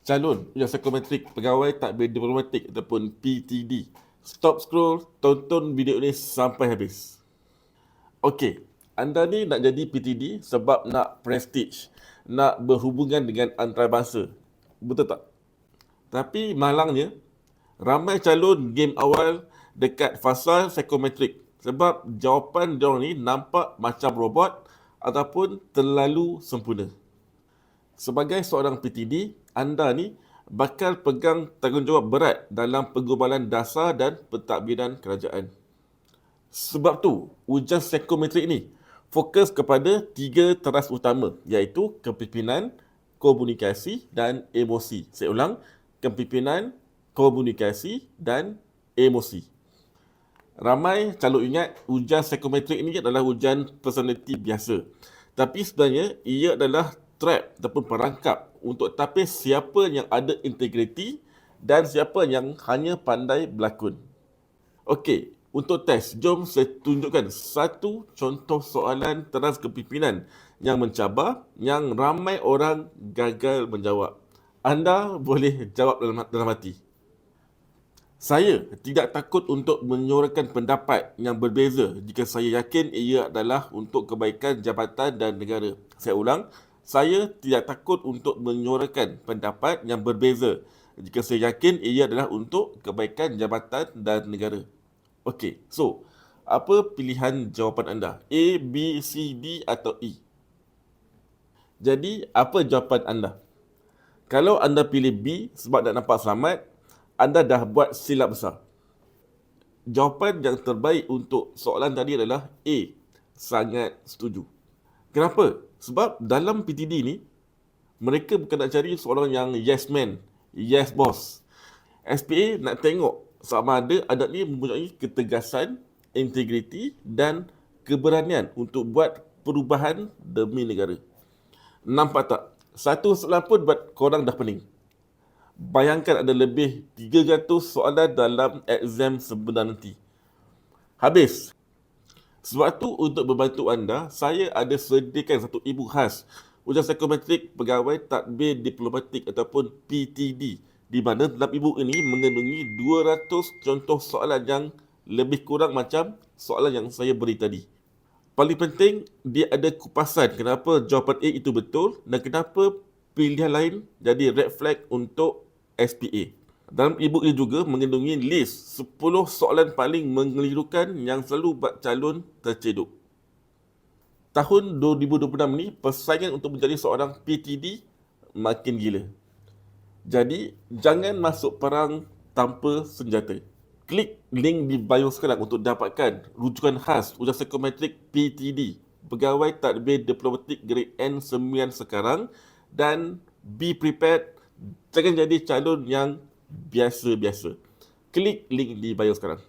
Calon ujian psikometrik pegawai takbir diplomatik ataupun PTD. Stop scroll, tonton video ini sampai habis. Okey, anda ni nak jadi PTD sebab nak prestige, nak berhubungan dengan antarabangsa. Betul tak? Tapi malangnya, ramai calon game awal dekat fasa psikometrik sebab jawapan diorang ni nampak macam robot ataupun terlalu sempurna. Sebagai seorang PTD, anda ni bakal pegang tanggungjawab berat dalam penggubalan dasar dan pentadbiran kerajaan. Sebab tu, ujian psikometrik ni fokus kepada 3 teras utama, iaitu kepimpinan, komunikasi dan emosi. Saya ulang, kepimpinan, komunikasi dan emosi. Ramai calon ingat ujian psikometrik ini adalah ujian personality biasa. Tapi sebenarnya ia adalah trap ataupun perangkap untuk tapis siapa yang ada integriti dan siapa yang hanya pandai berlakon. Okey, untuk test, jom saya tunjukkan satu contoh soalan teras kepimpinan yang mencabar, yang ramai orang gagal menjawab. Anda boleh jawab dalam hati. Saya tidak takut untuk menyuarakan pendapat yang berbeza jika saya yakin ia adalah untuk kebaikan jabatan dan negara. Saya ulang, saya tidak takut untuk menyuarakan pendapat yang berbeza jika saya yakin ia adalah untuk kebaikan jabatan dan negara. Okey, so apa pilihan jawapan anda? A, B, C, D atau E? Jadi, apa jawapan anda? Kalau anda pilih B sebab nak nampak selamat, anda dah buat silap besar. Jawapan yang terbaik untuk soalan tadi adalah A. Sangat setuju. Kenapa? Sebab dalam PTD ni, mereka bukan nak cari seorang yang yes man, yes boss. SPA nak tengok sama ada adat ni mempunyai ketegasan, integriti dan keberanian untuk buat perubahan demi negara. Nampak tak? Satu soalan pun buat korang dah pening. Bayangkan ada lebih 300 soalan dalam exam sebenar nanti. Habis. Sebab tu untuk membantu anda, saya ada sediakan satu e-book khas ujian psikometrik pegawai takbir diplomatik ataupun PTD, di mana dalam e-book ini mengandungi 200 contoh soalan yang lebih kurang macam soalan yang saya beri tadi. Paling penting, dia ada kupasan kenapa jawapan A itu betul dan kenapa pilihan lain jadi red flag untuk SPA. Dalam e-book ini juga mengandungi list 10 soalan paling mengelirukan yang selalu buat calon tercedok. Tahun 2026 ni, persaingan untuk menjadi seorang PTD makin gila. Jadi, jangan masuk perang tanpa senjata. Klik link di bio sekarang untuk dapatkan rujukan khas ujian psikometrik PTD, pegawai takbir diplomatik grade N9 sekarang, dan be prepared, jangan jadi calon yang biasa-biasa. Klik link di bio sekarang.